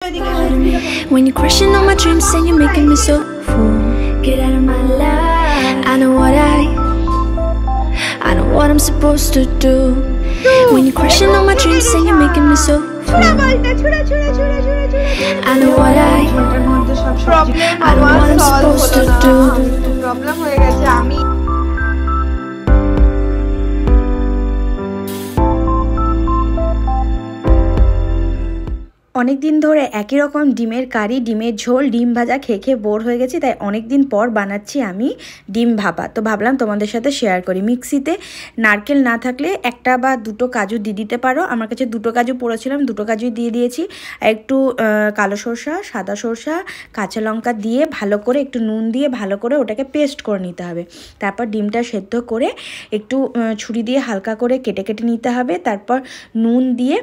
When you're crushing on my dreams and you're making me so full. Get out of my life. I know what I'm supposed to do. When you're crushing on my dreams and you're making me so full. I know what I'm supposed to do. Problem হয়ে গেছে আমি অনেক দিন ধরে একই রকম ডিমের কারি, ডিমের ঝোল, ডিম ভাজা খেয়ে খেয়ে বোর হয়ে গেছি, তাই অনেক দিন পর বানাচ্ছি আমি ডিম ভাপা। তো ভাবলাম তোমাদের সাথে শেয়ার করি। মিক্সিতে নারকেল না থাকলে একটা বা দুটো কাজু দিয়ে দিতে পারো। আমার কাছে দুটো কাজু পড়েছিলাম, দুটো কাজুই দিয়ে দিয়েছি। একটু কালো সরষা, সাদা সরষা, কাঁচা লঙ্কা দিয়ে ভালো করে একটু নুন দিয়ে ভালো করে ওটাকে পেস্ট করে নিতে হবে। তারপর ডিমটা সেদ্ধ করে একটু ছুরি দিয়ে হালকা করে কেটে কেটে নিতে হবে। তারপর নুন দিয়ে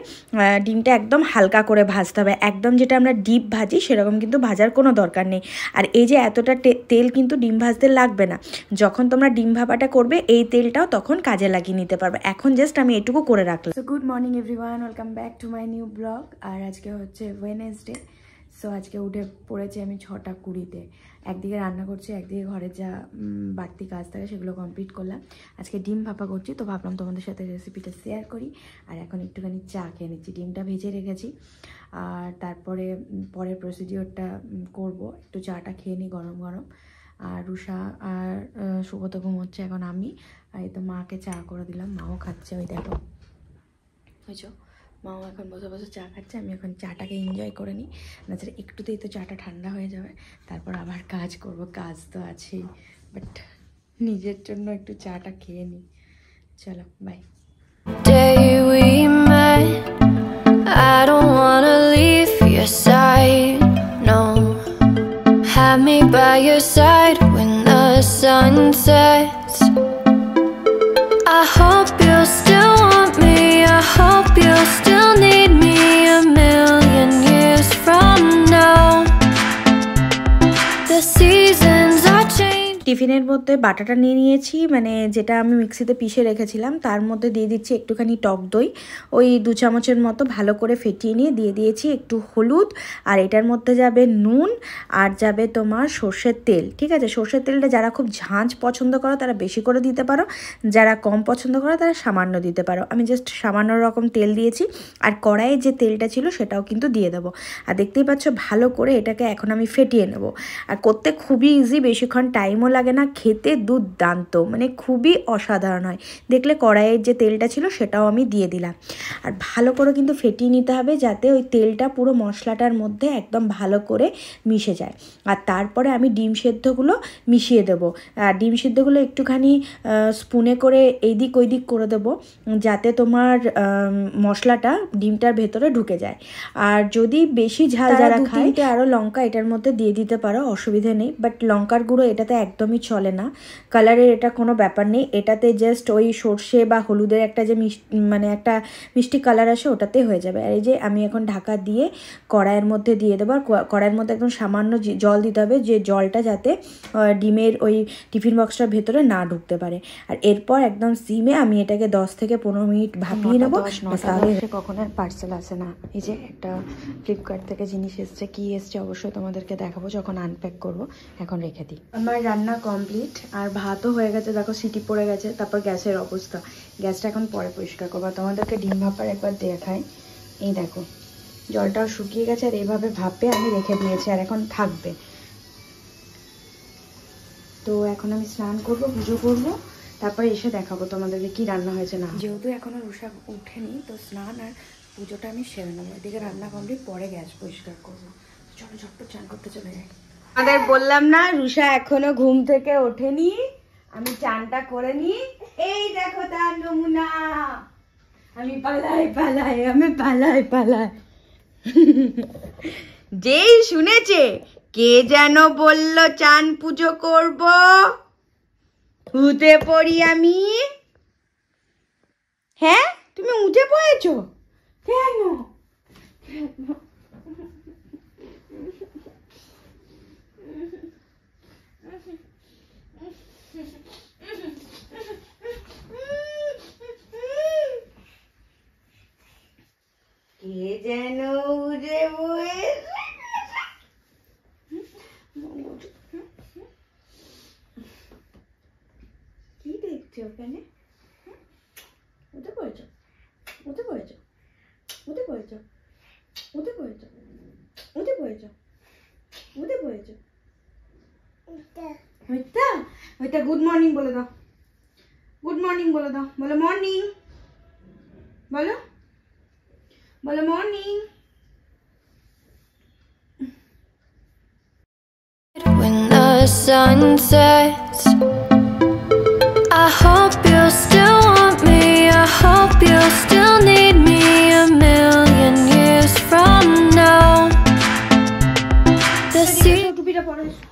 ডিমটা একদম হালকা করে ভাজতে হবে। একদম যেটা আমরা ডিপ ভাজি সেরকম কিন্তু ভাজার কোনো দরকার নেই। আর এই যে এতটা তেল কিন্তু ডিম ভাজতে লাগবে না। যখন তোমরা ডিম ভাপাটা করবে এই তেলটাও তখন কাজে লাগিয়ে নিতে পারবে। এখন জাস্ট আমি এটুকু করে রাখলাম। So good morning everyone, welcome back to my new blog. আর আজকে হচ্ছে ওয়েডনেসডে। সো আজকে উঠে পড়েছি আমি 6টা 20-তে। একদিকে রান্না করছি, একদিকে ঘরে যা বাড়তি কাজ থাকে সেগুলো কমপ্লিট করলাম। আজকে ডিম ভাপা করছি, তো ভাবলাম তোমাদের সাথে রেসিপিটা শেয়ার করি। আর এখন একটুখানি চা খেয়ে নিচ্ছি। ডিমটা ভেজে রেখেছি, আর তারপরে পরের প্রসিডিওরটা করব। একটু চাটা খেয়ে নিই গরম গরম। আর রুষা আর সুগত ঘুমোচ্ছে, এখন আমি আর এই তো মাকে চা করে দিলাম। মাও খাচ্ছে, ওই দেখো বুঝছো, মাও এখন বসে বসে চা খাচ্ছে। আমি এখন চাটাকে এনজয় করে নিই, নাছাড়া একটুতেই তো চাটা ঠান্ডা হয়ে যাবে। তারপর আবার কাজ করব, কাজ তো আছেই, বাট নিজের জন্য একটু চাটা খেয়ে নিই। চলো by. I don't wanna leave your side, no. Have me by your side when the sun sets. I hope you still want me, I hope you still need me a million years from now. The seasons are changing. টিফিনের মধ্যে বাটাটা নিয়ে নিয়েছি, মানে যেটা আমি মিক্সিতে পিষে রেখেছিলাম। তার মধ্যে দিয়ে দিচ্ছি একটুখানি টক দই, ওই 2 চামচের মতো ভালো করে ফেটিয়ে নিয়ে দিয়ে দিয়েছি একটু হলুদ। আর এটার মধ্যে যাবে নুন, আর যাবে তোমার সর্ষের তেল। ঠিক আছে, সর্ষের তেলটা যারা খুব ঝাঁঝ পছন্দ করো তারা বেশি করে দিতে পারো, যারা কম পছন্দ করো তারা সামান্য দিতে পারো। আমি জাস্ট সামান্য রকম তেল দিয়েছি। আর কড়াইয়ে যে তেলটা ছিল সেটাও কিন্তু দিয়ে দেবো। আর দেখতেই পাচ্ছ ভালো করে এটাকে এখন আমি ফেটিয়ে নেব। আর করতে খুবই ইজি, বেশিক্ষণ টাইমও লাগে না, খেতে দুর্দান্ত, মানে খুবই অসাধারণ হয়। দেখলে কড়াইয়ের যে তেলটা ছিল সেটাও আমি দিয়ে দিলাম। আর ভালো করে কিন্তু ফেটিয়ে নিতে হবে, যাতে ওই তেলটা পুরো মশলাটার মধ্যে একদম ভালো করে মিশে যায়। আর তারপরে আমি ডিম সেদ্ধগুলো মিশিয়ে দেব। আর ডিম সেদ্ধগুলো একটুখানি স্পুনে করে এইদিক ওইদিক করে দেবো, যাতে তোমার মশলাটা ডিমটার ভেতরে ঢুকে যায়। আর যদি বেশি ঝাল যারা খায়, আরও লঙ্কা এটার মধ্যে দিয়ে দিতে পারো, অসুবিধা নেই। বাট লঙ্কার গুঁড়ো এটাতে একদমই চলে না, কালারের এটা কোনো ব্যাপার নেই। এটাতে জাস্ট ওই সর্ষে বা হলুদের একটা যে মানে একটা মিষ্টি কালার আসে, ওটাতে হয়ে যাবে। আর এই যে আমি এখন ঢাকা দিয়ে কড়াইয়ের মধ্যে দিয়ে দেবো। আর কড়াইয়ের মধ্যে একদম সামান্য জল দিতে হবে, যে জলটা যাতে ডিমের ওই টিফিন বক্সটার ভেতরে না ঢুকতে পারে। আর এরপর একদম সিমে আমি এটাকে 10 থেকে 15 মিনিট ভাপিয়ে নেবো। তাহলে কখনো পার্সেল আসে না। এই যে একটা ফ্লিপকার্ট থেকে জিনিস এসছে, কি এসছে অবশ্যই তোমাদেরকে দেখাবো যখন আনপ্যাক করবো। এখন রেখে দিই। আমার রান্না কমপ্লিট, আর ভাতও হয়ে গেছে। দেখো সিটি পড়ে গেছে। তারপর গ্যাসের অবস্থা, গ্যাসটা এখন পরে পরিষ্কার করবো। তোমাদেরকে ডিম ভাপার একবার দেখাই। এই দেখো জলটাও শুকিয়ে গেছে, আর এইভাবে ভাপে আমি রেখে দিয়েছি, আর এখন থাকবে। তো এখন আমি স্নান করব, পুজো করব, তারপরে এসে দেখাবো তোমাদেরকে কি রান্না হয়েছে না। যেহেতু এখনো রুষা উঠেনি, তো স্নান আর পুজোটা আমি সেরে নেবো। এদিকে রান্না কমপ্লিট, পরে গ্যাস পরিষ্কার করবো। চলো ঝটপট চান করতে চলে যাই। আমাদের বললাম না রুষা এখনো ঘুম থেকে ওঠেনি, আমি চানটা করে নি। এই দেখো তার নমুনা, আমি পালাই পালাই, আমি পালাই পালাই। যেই শুনেছে কে যেন বলল চান পুজো করব, উঠে পড়ি আমি। হ্যাঁ তুমি উঠে পড়েছো কেন? কে যেন উঠে পড়েছে। হয়নি? উঠে পড়েছ, উঠে পড়েছ, উঠে পড়েছ, উঠে পড়েছ, উঠে পড়েছ, উঠে পড়েছ। ওইটা ওইটা গুড মর্নিং বলে দাও, গুড মর্নিং বলে দাও, বলো মর্নিং, বলো বলো morning. When the sun sets, I hope you still want me, I hope you still need me a million years from now. The sea টুপিটা পরে এসো।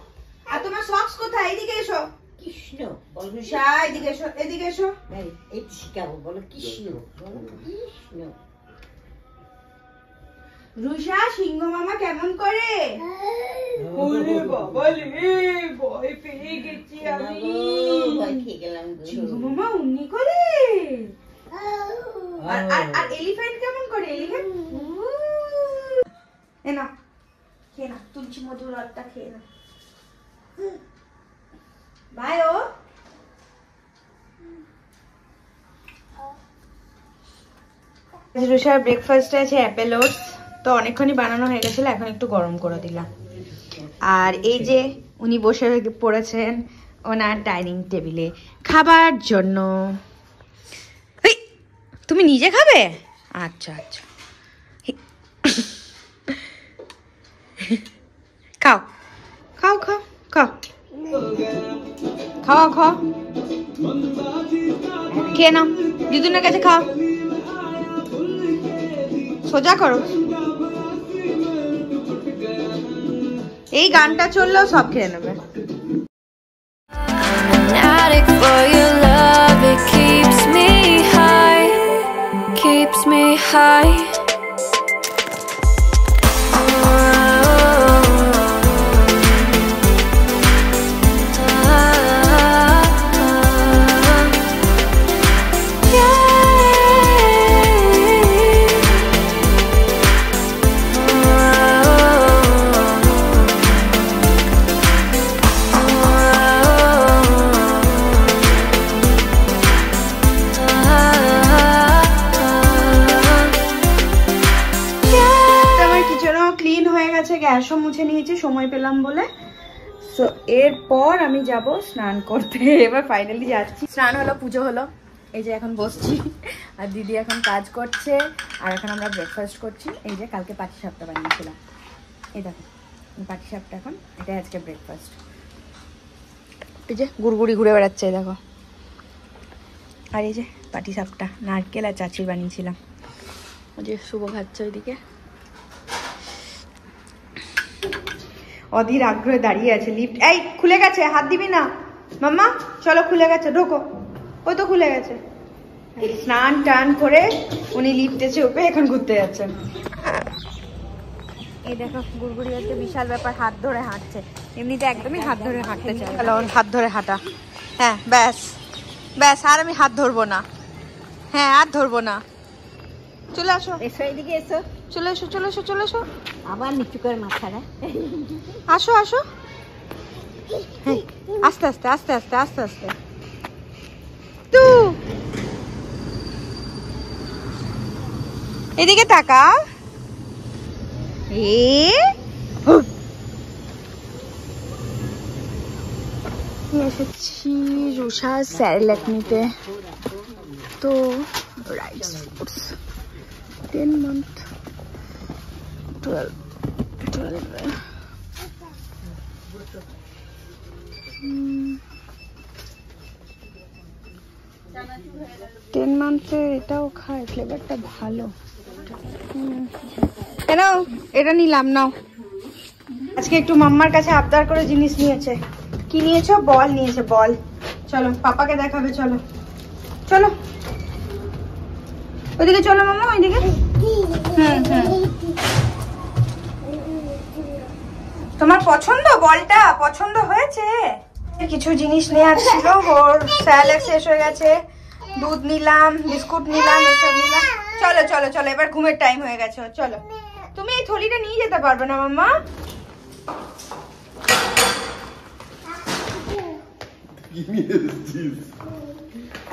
আর তোমার সক্স কোথায়? এদিকে এসো। কৃষ্ণ বলো, রুষা এদিকে এসো, এদিকে এসো। এই শিখাবো, বলো কৃষ্ণ, বলো কৃষ্ণ। রুষা সিংহ মামা কেমন করে? ওরে বাবা রে, ভয় পেয়ে গেছি আমি। ভয় খেয়ে গেলাম। সিংহ মামা উন্নি করে। আর আর আর এলিফ্যান্ট কেমন করে? এলিফ্যান্ট এ না, খেয়ে না, তুলসী মধুর রসটা খেয়ে না। ভাই ও রুষার ব্রেকফাস্টে আছে অ্যাপেল ওটস। তো অনেকক্ষণই বানানো হয়ে গেছিল, এখন একটু গরম করে দিলাম। আর এই যে উনি বসে পড়েছেন ওনার ডাইনিং টেবিলে খাবার জন্য। তুমি নিজে খাবে? আচ্ছা আচ্ছা, খাও খাও খাও খাও খাও খাও, খেয়ে নাও, দিদুনের কাছে খাও, সোজা করো। এই গানটা চললেও সব খেয়ে নেবে। addict for your love, it keeps me high, keeps me high. গ্যাসও মুছে নিয়েছি সময় পেলাম বলে। সো এরপর আমি যাব স্নান করতে। এবার ফাইনালি যাচ্ছি। স্নান হলো, পুজো হলো, এই যে এখন বসছি আর দিদি এখন কাজ করছে আর এখন আমরা ব্রেকফাস্ট করছি। এই যে কালকে পাটিসাপটা বানিয়েছিলাম, এই দেখো পাটিসাপটা, এখন এটা আজকে ব্রেকফাস্ট। এই যে গুড়গুড়ি ঘুরে বেড়াচ্ছে, দেখো। আর এই যে পাটিসাপটা নারকেল আর চাচির বানিয়েছিলাম। ওই যে শুভ খাচ্ছে ওইদিকে। অধীর আগ্রহে দাঁড়িয়ে আছে। লিফট এই খুলে গেছে, হাত দিবি না মাম্মা, চলো খুলে গেছে, ঢোকো। ওই তো খুলে গেছে। স্নান টান করে উনি লিফটে চেপে এখন ঘুরতে যাচ্ছেন। এই দেখো গুড়গুড়ি হচ্ছে বিশাল ব্যাপার, হাত ধরে হাঁটছে। এমনিতে একদমই হাত ধরে হাঁটতে চাই, হাত ধরে হাঁটা। হ্যাঁ ব্যাস ব্যাস, আর আমি হাত ধরবো না। হ্যাঁ আর ধরবো না। চলে আসো, এসো এদিকে এসো, চলে এসো চলে এসো চলে এসো। আবার নিচু করে মাথাটা, আসো আসো। হ্যাঁ আস্তে আস্তে আস্তে আস্তে আস্তে আস্তে। তু এদিকে তাকাও। এসেছি রুষা স্যারেলাক নিতে। তো রাইস ফুডস 10 month 12 10 মান্থের এটাও খায়, ফ্লেভারটা ভালো। কেন এটা নিলাম, নাও। আজকে একটু মাম্মার কাছে আবদার করে জিনিস নিয়েছে। কি নিয়েছো? বল নিয়েছে, বল। চলো পাপাকে দেখাবে, চলো চলো ওইদিকে চলো মাম্মা, ওইদিকে। তোমার পছন্দ? বলটা পছন্দ হয়েছে? কিছু জিনিস নেওয়ার ছিল, ওর স্যালাড শেষ হয়ে গেছে। দুধ নিলাম, বিস্কুট নিলাম, এসব নিলাম। চলো চলো চলো, এবার ঘুমের টাইম হয়ে গেছে। চলো, তুমি এই থলিটা নিয়ে যেতে পারবে না মাম্মা?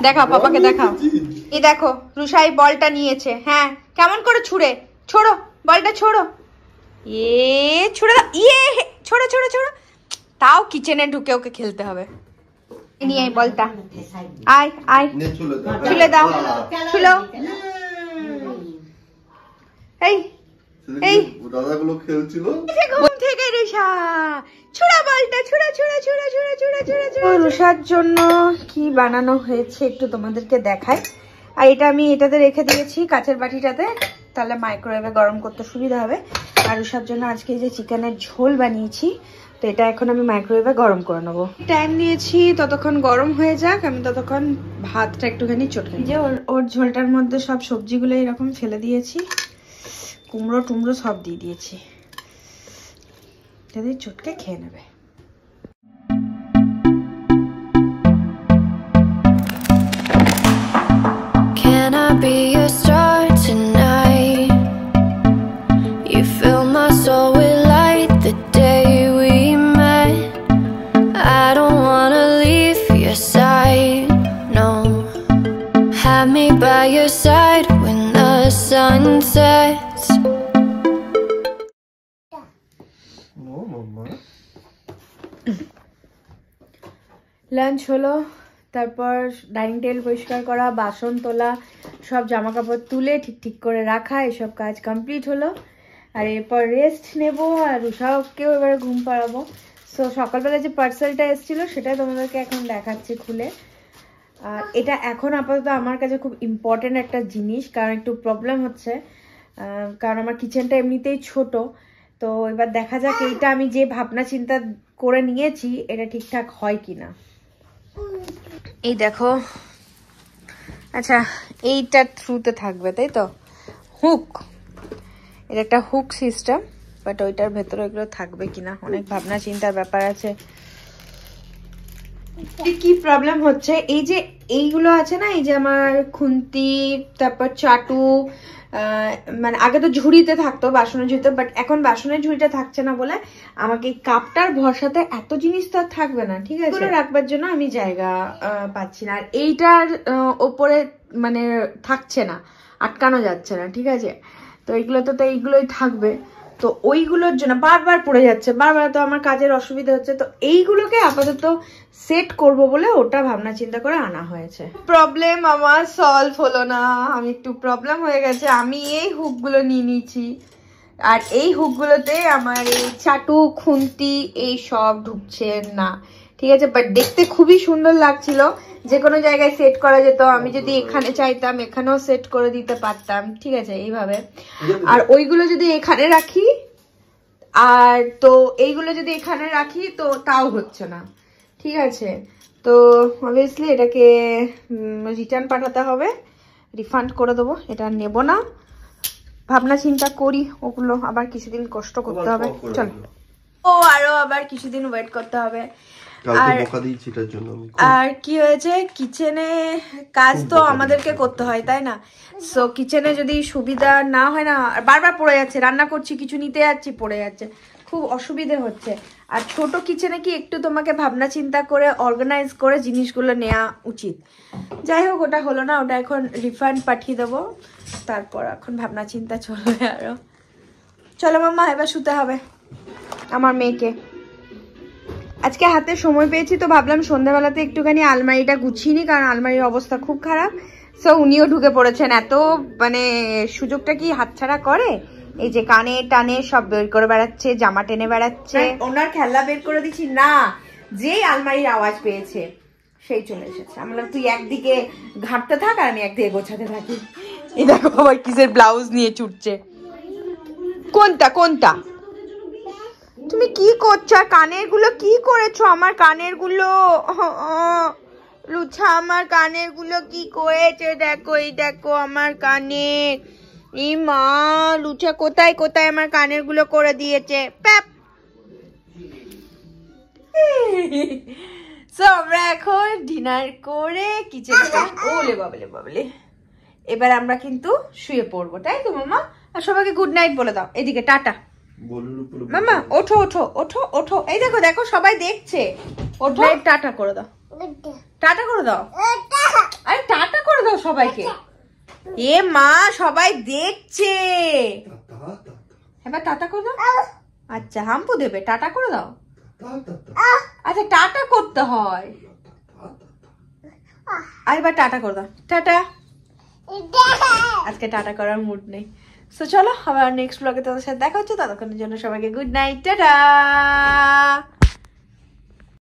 দেখাও পাপাকে দেখাও। এই দেখো রুষাই বলটা নিয়েছে। হ্যাঁ কেমন করে ছুড়ে, ছোড়ো বলটা ছোড়ো। ছুড়ে দাও। ছোড়ো ছোড়ো ছোড়ো। তাও কিচেনে ঢুকে ওকে খেলতে হবে। নিয়ে এই বলটা, আয় আয় ছুলে দাও, ছুলো। এই এই দাদাগুলো খেলছিল ঘুম থেকে রুষা ছুড়া বলটা, ছুড়া ছুড়া ছুড়া ছুড়া ছুড়া ছুড়া ছুড়া। রুষার জন্য কি বানানো হয়েছে একটু তোমাদেরকে দেখাই। আর এটা আমি এটাতে রেখে দিয়েছি কাঁচের বাটিটাতে, তাহলে মাইক্রোওয়েভে গরম করতে সুবিধা হবে। আর রুষার জন্য আজকে এই যে চিকেনের ঝোল বানিয়েছি, তো এটা এখন আমি মাইক্রোওয়েভে গরম করে নেবো। টাইম নিয়েছি, ততক্ষণ গরম হয়ে যাক, আমি ততক্ষণ ভাতটা একটুখানি চটকে নিই। যে ওর ঝোলটার মধ্যে সব সবজিগুলো এরকম ফেলে দিয়েছি, কুমড়ো টুমড়ো সব দিয়ে দিয়েছি, যদি চটকে খেয়ে নেবে। Can I be your star tonight? You fill my soul with light the day we met. I don't wanna leave your side, no. Have me by your side when the sun sets. Lunch হলো, তারপর dining table পরিষ্কার করা, বাসন তোলা, সব জামা কাপড় তুলে ঠিক ঠিক করে রাখা, এসব কাজ কমপ্লিট হলো। আর এরপর রেস্ট নেব, আর রুষাকেও এবারে ঘুম পাড়াবো। সো সকালবেলা যে পার্সেলটা এসেছিলো সেটা তোমাদেরকে এখন দেখাচ্ছি খুলে। আর এটা এখন আপাতত আমার কাছে খুব ইম্পর্টেন্ট একটা জিনিস, কারণ একটু প্রবলেম হচ্ছে, কারণ আমার কিচেনটা এমনিতেই ছোট। তো এবার দেখা যাক এইটা আমি যে ভাবনা চিন্তা করে নিয়েছি এটা ঠিকঠাক হয় কিনা। এই দেখো, আচ্ছা এইটা থ্রুতে থাকবে তাই তো, হুক, এটা একটা হুক সিস্টেম, বাট ওইটার ভেতরে এগুলো থাকবে কিনা অনেক ভাবনা চিন্তার ব্যাপার আছে। কি প্রবলেম হচ্ছে, এই যে এইগুলো আছে না, এই যে আমার খুন্তি, তারপর চাটু, মানে আগে তো ঝুড়িতে থাকতো, বাসনের ঝুড়িতে, বাট এখন বাসনের ঝুড়িটা থাকছে না বলে আমাকে এই কাপটার ভরসাতে এত জিনিস তো আর থাকবে না, ঠিক আছে, এগুলো রাখবার জন্য আমি জায়গা পাচ্ছি না। আর এইটার ওপরে মানে থাকছে না, আটকানো যাচ্ছে না, ঠিক আছে। তো এইগুলোতে তো এইগুলোই থাকবে, তো ওইগুলোর জন্য বারবার পড়ে যাচ্ছে, বারবার তো আমার কাজের অসুবিধা হচ্ছে। তো এইগুলোকে আপাতত সেট করব বলে ওটা ভাবনা চিন্তা করে আনা হয়েছে। প্রবলেম আমার সলভ হলো না, আমি একটু প্রবলেম হয়ে গেছে। আমি এই হুকগুলো নিয়ে নিয়েছি, আর এই হুকগুলোতে আমার এই চাটু খুন্তি এই সব ঢুকছে না, ঠিক আছে। বাট দেখতে খুবই সুন্দর লাগছিল, যে কোনো জায়গায় সেট করা যেত। আমি যদি এখানে চাইতাম এখানেও সেট করে দিতে পারতাম, ঠিক আছে, এইভাবে। আর ওইগুলো যদি এখানে রাখি, আর তো এইগুলো যদি এখানে রাখি তো তাও হচ্ছে না, ঠিক আছে। তো অবভিয়াসলি এটাকে রিটার্ন পাঠাতে হবে, রিফান্ড করে দেবো, এটা নেব না। ভাবনা চিন্তা করি, ওগুলো আবার কিছুদিন কষ্ট করতে হবে, চলো আরো আবার কিছুদিন ওয়েট করতে হবে। আর কি হয়েছে, কিচেনে কাজ তো আমাদেরকে করতে হয় তাই না। সো কিচেনে যদি সুবিধা না হয় না, বারবার পড়ে যাচ্ছে, রান্না করছি কিছু নিতে যাচ্ছি পড়ে যাচ্ছে, খুব অসুবিধে হচ্ছে। আর ছোট কিচেনে কি একটু তোমাকে ভাবনা চিন্তা করে অর্গানাইজ করে জিনিসগুলো নেওয়া উচিত। যাই হোক, ওটা হলো না, ওটা এখন রিফান্ড পাঠিয়ে দেবো, তারপর এখন ভাবনা চিন্তা চলবে আরো। চলো মাম্মা, এবার শুতে হবে আমার মেয়েকে। আজকে হাতে সময় পেয়েছি তো ভাবলাম সন্ধ্যাবেলাতে একটুখানি আলমারিটা গুছিয়ে নি, কারণ আলমারির অবস্থা খুব খারাপ। সো উনিও ঢুকে পড়েছেন, এত মানে সুযোগটা কি হাতছাড়া করে। এই যে কানে টানে সব বের করে বেড়াচ্ছে, জামা টেনে বেড়াচ্ছে, ওনার খেলনা বের করে দিচ্ছি না, যেই আলমারির আওয়াজ পেয়েছে সেই চলে এসেছে। আমরা তুই একদিকে ঘাঁটতে থাক আর আমি একদিকে গোছাতে থাকি। এই দেখো আবার কিসের ব্লাউজ নিয়ে ছুটছে। কোনটা কোনটা তুমি কি করছো? আর কানের গুলো কি করেছো? আমার কানের গুলো লুছা, আমার কানের গুলো কি করেছে দেখো, এই দেখো আমার কানের। এই মা, লুছা কোথায় কোথায় আমার কানের গুলো করে দিয়েছে। প্যাপ। সো আমরা এখন ডিনার করে কিচেনে ওলে বাবলে বাবলে এবার আমরা কিন্তু শুয়ে পড়বো, তাই তো মামা? আর সবাইকে গুড নাইট বলে দাও, এদিকে টাটা। মামা ওঠো ওঠো ওঠো ওঠো, এই দেখো দেখো সবাই দেখছে, ওঠো, টাটা করে দাও। টাটা করে দাও, আরে টাটা করে দাও সবাইকে। এ মা সবাই দেখছে, এবার টাটা করে দাও। আচ্ছা হাম্পু দেবে, টাটা করে দাও। আচ্ছা টাটা করতে হয়, আর এবার টাটা করে দাও। টাটা, আজকে টাটা করার মুড নেই। সো চলো আবার নেক্সট ব্লগে তোমাদের সাথে দেখা হচ্ছে, ততক্ষণের জন্য সবাইকে গুড নাইট, টাটা।